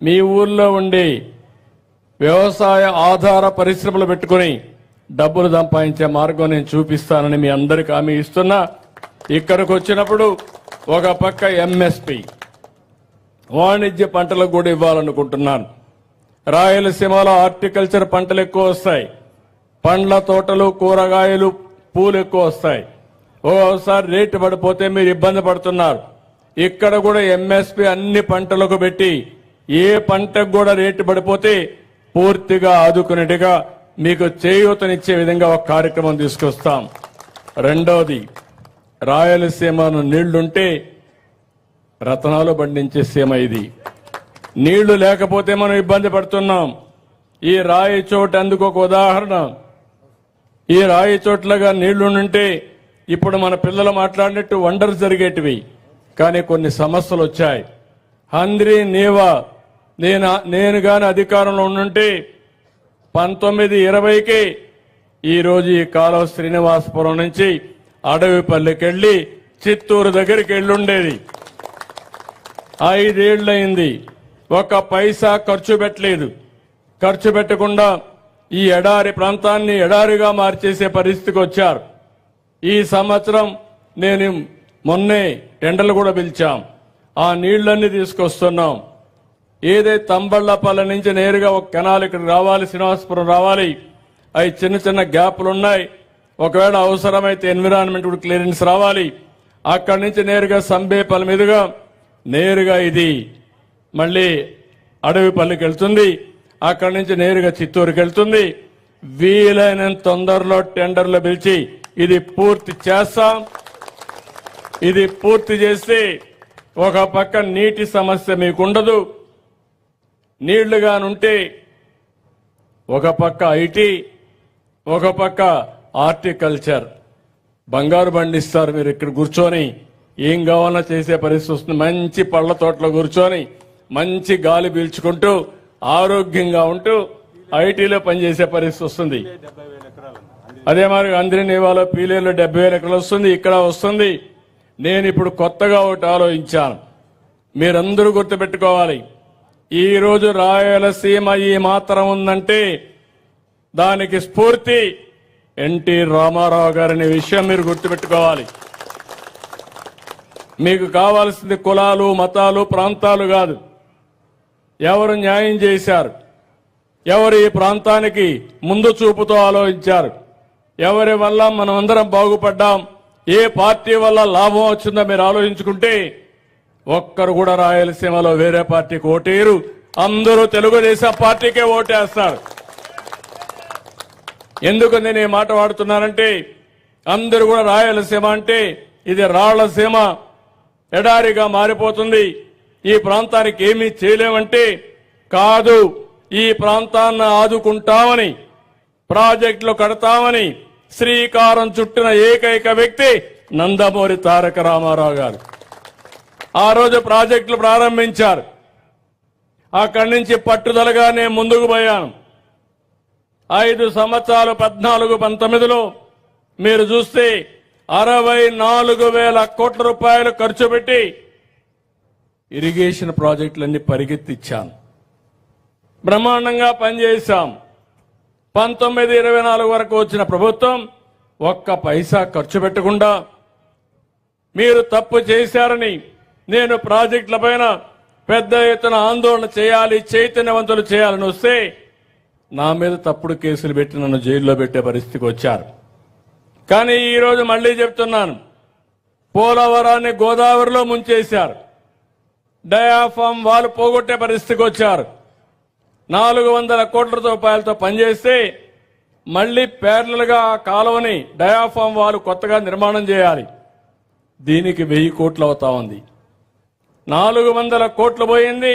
మీ ఊర్లో ఉండి వ్యవసాయ ఆధార పరిశ్రమలు పెట్టుకుని డబ్బులు సంపాదించే మార్గం నేను చూపిస్తానని మీ అందరికీ హామీ ఇస్తున్నా. ఇక్కడికి వచ్చినప్పుడు ఒక పక్క ఎంఎస్పి వాణిజ్య పంటలకు కూడా ఇవ్వాలనుకుంటున్నాను. రాయలసీమలో హార్టికల్చర్ పంటలు ఎక్కువ వస్తాయి, పండ్ల తోటలు, కూరగాయలు, పూలు ఎక్కువ వస్తాయి. ఓసారి రేటు పడిపోతే మీరు ఇబ్బంది పడుతున్నారు. ఇక్కడ కూడా ఎంఎస్పి అన్ని పంటలకు పెట్టి ఏ పంటకు కూడా రేటు పడిపోతే పూర్తిగా ఆదుకునేట్టుగా మీకు చేయూతనిచ్చే విధంగా ఒక కార్యక్రమం తీసుకొస్తాం. రెండవది, రాయలసీమను నీళ్లుంటే రతనాలు పండించే సీమ ఇది. నీళ్లు లేకపోతే మనం ఇబ్బంది పడుతున్నాం. ఈ రాయి చోటు అందుకు ఒక ఉదాహరణ. ఈ రాయి చోట్లగా నీళ్లుంటే ఇప్పుడు మన పిల్లలు మాట్లాడినట్టు వండర్స్ జరిగేటివి. కానీ కొన్ని సమస్యలు వచ్చాయి. హంద్రీ నీవా నేను గాని అధికారంలో ఉండుంటే 1920కి ఈరోజు ఈ కాలువ శ్రీనివాసపురం నుంచి అడవిపల్లికి వెళ్లి చిత్తూరు దగ్గరికి వెళ్ళుండేది. 5 ఏళ్లయింది, ఒక పైసా ఖర్చు పెట్టలేదు. ఖర్చు పెట్టకుండా ఈ ఎడారి ప్రాంతాన్ని ఎడారిగా మార్చేసే పరిస్థితికి వచ్చారు. ఈ సంవత్సరం నేను మొన్నే టెండర్లు కూడా పిలిచాం. ఆ నీళ్లన్నీ తీసుకొస్తున్నాం. ఏదైతే తంబళ్లపల్లి నుంచి నేరుగా ఒక కెనాల్ ఇక్కడ రావాలి, శ్రీనివాసపురం రావాలి. అవి చిన్న చిన్న గ్యాప్లు ఉన్నాయి. ఒకవేళ అవసరమైతే ఎన్విరాన్మెంట్ క్లియరెన్స్ రావాలి. అక్కడి నుంచి నేరుగా సంబేపల్లి మీదుగా నేరుగా ఇది మళ్ళీ అడవిపల్లికి వెళ్తుంది. అక్కడి నుంచి నేరుగా చిత్తూరుకి వెళ్తుంది. వీలైనంత తొందరలో టెండర్లు పిలిచి ఇది పూర్తి చేస్తాం. ఇది పూర్తి చేస్తే ఒక పక్క నీటి సమస్య మీకుండదు. నీళ్లుగానుంటే ఒక పక్క ఐటీ, ఒక పక్క హార్టికల్చర్. బంగారు పండిస్తారు. మీరు ఇక్కడ కూర్చొని ఏం కావాలన్నా చేసే పరిస్థితి వస్తుంది. మంచి పళ్ళ తోటలో కూర్చొని మంచి గాలి పీల్చుకుంటూ ఆరోగ్యంగా ఉంటూ ఐటీలో పనిచేసే పరిస్థితి వస్తుంది. అదే మరి అంద్రినీవాలో పీలేరులో 70,000 ఎకరాలు వస్తుంది, ఇక్కడ వస్తుంది. నేను ఇప్పుడు కొత్తగా ఒకటి ఆలోచించాను. మీరందరూ గుర్తుపెట్టుకోవాలి. ఈ రోజు రాయలసీమ ఈ మాత్రం ఉందంటే దానికి స్ఫూర్తి ఎన్టీ రామారావు గారనే విషయం మీరు గుర్తుపెట్టుకోవాలి. మీకు కావాల్సింది కులాలు, మతాలు, ప్రాంతాలు కాదు. ఎవరు న్యాయం చేశారు, ఎవరు ఈ ప్రాంతానికి ముందు చూపుతో ఆలోచించారు, ఎవరి వల్ల మనం అందరం బాగుపడ్డాం, ఏ పార్టీ వల్ల లాభం వచ్చిందో మీరు ఆలోచించుకుంటే ఒక్కరు కూడా రాయలసీమలో వేరే పార్టీకి ఓటేరు. అందరూ తెలుగుదేశం పార్టీకే ఓటేస్తారు. ఎందుకు నేను ఈ మాట వాడుతున్నానంటే అందరూ కూడా రాయలసీమ అంటే ఇది రాళ్లసీమ, ఎడారిగా మారిపోతుంది, ఈ ప్రాంతానికి ఏమీ చేయలేమంటే కాదు. ఈ ప్రాంతాన్ని ఆదుకుంటామని, ప్రాజెక్టులు కడతామని శ్రీకారం చుట్టిన ఏకైక వ్యక్తి నందమూరి తారక రామారావు గారు. ఆ రోజు ప్రాజెక్టులు ప్రారంభించారు. అక్కడి నుంచి పట్టుదలగా నేను ముందుకు పోయాను. 5 సంవత్సరాలు 14-19లో మీరు చూస్తే 64,000 కోట్ల రూపాయలు ఖర్చు పెట్టి ఇరిగేషన్ ప్రాజెక్టులన్నీ పరిగెత్తిచ్చాను. బ్రహ్మాండంగా పనిచేశాం. 19-24 వరకు వచ్చిన ప్రభుత్వం ఒక్క పైసా ఖర్చు పెట్టకుండా మీరు తప్పు చేశారని నేను ప్రాజెక్టుల పైన పెద్ద ఎత్తున ఆందోళన చేయాలి, చైతన్యవంతులు చేయాలని వస్తే నా మీద తప్పుడు కేసులు పెట్టి నన్ను జైల్లో పెట్టే పరిస్థితికి వచ్చారు. కానీ ఈరోజు మళ్లీ చెప్తున్నాను, పోలవరాన్ని గోదావరిలో ముంచేశారు. డయాఫామ్ వాళ్ళు పోగొట్టే పరిస్థితికి వచ్చారు. 400 కోట్ల రూపాయలతో పనిచేస్తే మళ్లీ ప్యారలల్ గా ఆ కాలువని డయాఫామ్ వాళ్ళు కొత్తగా నిర్మాణం చేయాలి. దీనికి 1000 కోట్లు అవుతా ఉంది. 400 కోట్లు పోయింది.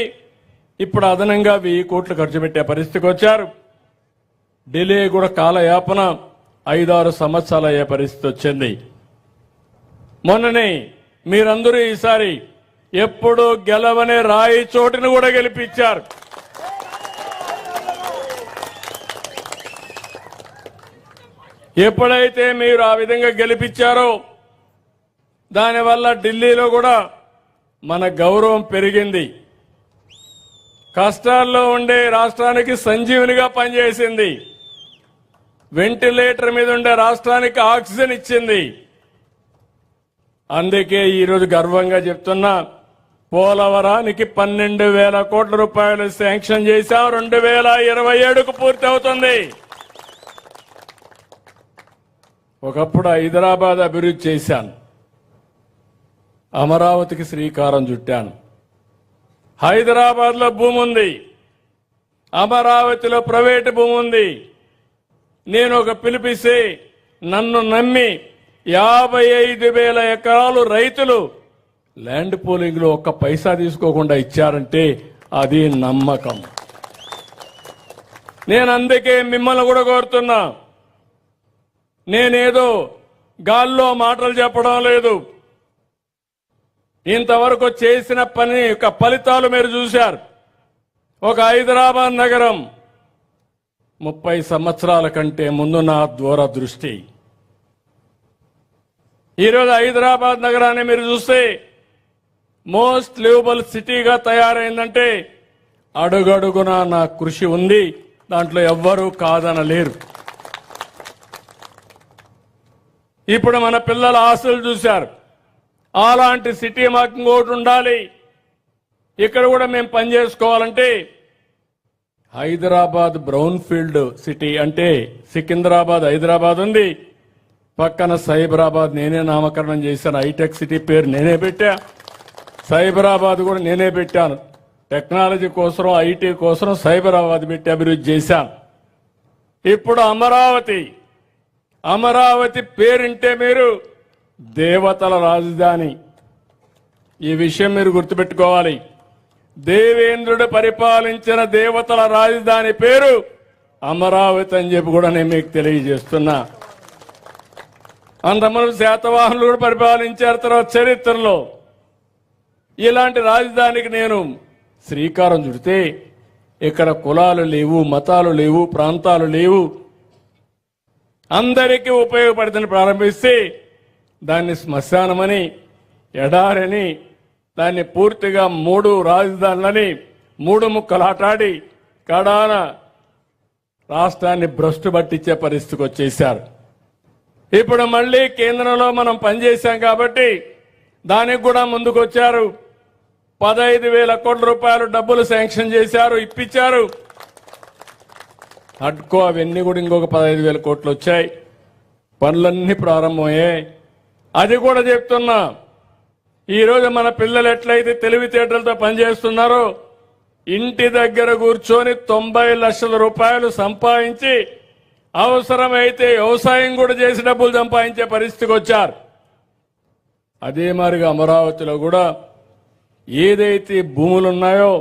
ఇప్పుడు అదనంగా 1000 కోట్లు ఖర్చు పెట్టే పరిస్థితికి వచ్చారు. డిలే కూడా కాలయాపన 5-6 సంవత్సరాలు అయ్యే పరిస్థితి వచ్చింది. మొన్ననే మీరందరూ ఈసారి ఎప్పుడు గెలవనే రాయి చోటును కూడా గెలిపించారు. ఎప్పుడైతే మీరు ఆ విధంగా గెలిపించారో దానివల్ల ఢిల్లీలో కూడా మన గౌరవం పెరిగింది. కష్టాల్లో ఉండే రాష్ట్రానికి సంజీవునిగా పనిచేసింది. వెంటిలేటర్ మీద ఉండే రాష్ట్రానికి ఆక్సిజన్ ఇచ్చింది. అందుకే ఈరోజు గర్వంగా చెప్తున్నా, పోలవరానికి 12,000 కోట్ల రూపాయలు శాంక్షన్ చేశాం. 2027కు పూర్తి అవుతుంది. ఒకప్పుడు హైదరాబాద్ అభివృద్ధి చేశాను, అమరావతికి శ్రీకారం చుట్టాను. హైదరాబాద్లో భూమి ఉంది, అమరావతిలో ప్రైవేటు భూమి ఉంది. నేను ఒక పిలిపిస్తే నన్ను నమ్మి 55,000 ఎకరాలు రైతులు ల్యాండ్ పూలింగ్ లో ఒక్క పైసా తీసుకోకుండా ఇచ్చారంటే అది నమ్మకం. నేను అందుకే మిమ్మల్ని కూడా కోరుతున్నా, నేనేదో గాల్లో మాటలు చెప్పడం లేదు. ఇంతవరకు చేసిన పని యొక్క ఫలితాలు మీరు చూశారు. ఒక హైదరాబాద్ నగరం 30 సంవత్సరాల కంటే ముందు నా దూరదృష్టి. ఈరోజు హైదరాబాద్ నగరాన్ని మీరు చూస్తే మోస్ట్ లివబుల్ సిటీగా తయారైందంటే అడుగడుగున నా కృషి ఉంది. దాంట్లో ఎవ్వరూ కాదనలేరు. ఇప్పుడు మన పిల్లల ఆశలు చూశారు. అలాంటి సిటీ మాకు ఇంకోటి ఉండాలి. ఇక్కడ కూడా మేము పనిచేసుకోవాలంటే హైదరాబాద్ బ్రౌన్ ఫీల్డ్ సిటీ అంటే సికింద్రాబాద్ హైదరాబాద్ ఉంది. పక్కన సైబరాబాద్ నేనే నామకరణం చేశాను. హైటెక్ సిటీ పేరు నేనే పెట్టా. సైబరాబాద్ కూడా నేనే పెట్టాను. టెక్నాలజీ కోసం, ఐటీ కోసం సైబరాబాద్ పెట్టి అభివృద్ధి చేశాను. ఇప్పుడు అమరావతి పేరింటే మీరు దేవతల రాజధాని. ఈ విషయం మీరు గుర్తుపెట్టుకోవాలి. దేవేంద్రుడు పరిపాలించిన దేవతల రాజధాని పేరు అమరావతి అని చెప్పి కూడా నేను మీకు తెలియజేస్తున్నా. అంతమంది శాతవాహనులు కూడా పరిపాలించారు. తర్వాత చరిత్రలో ఇలాంటి రాజధానికి నేను శ్రీకారం చుడితే ఇక్కడ కులాలు లేవు, మతాలు లేవు, ప్రాంతాలు లేవు, అందరికీ ఉపయోగపడుతుంది. ప్రారంభిస్తే దాన్ని శ్మశానమని, ఎడారని, దాన్ని పూర్తిగా 3 రాజధానులని 3 ముక్కలాటాడి కడాన రాష్ట్రాన్ని భ్రష్టు పట్టించే పరిస్థితికి వచ్చేశారు. ఇప్పుడు మళ్లీ కేంద్రంలో మనం పనిచేశాం కాబట్టి దానికి కూడా ముందుకొచ్చారు. 15,000 కోట్ల రూపాయలు డబ్బులు శాంక్షన్ చేశారు, ఇప్పించారు. హడ్కో అవన్నీ కూడా ఇంకొక 15,000 కోట్లు వచ్చాయి. పనులన్నీ ప్రారంభమయ్యాయి. అది కూడా చెప్తున్నా, ఈరోజు మన పిల్లలు ఎట్లయితే తెలివితేటలతో పనిచేస్తున్నారో ఇంటి దగ్గర కూర్చొని 90 లక్షల రూపాయలు సంపాదించి అవసరమైతే వ్యవసాయం కూడా చేసి డబ్బులు సంపాదించే పరిస్థితికి వచ్చారు. అదే మాదిరిగా అమరావతిలో కూడా ఏదైతే భూములున్నాయో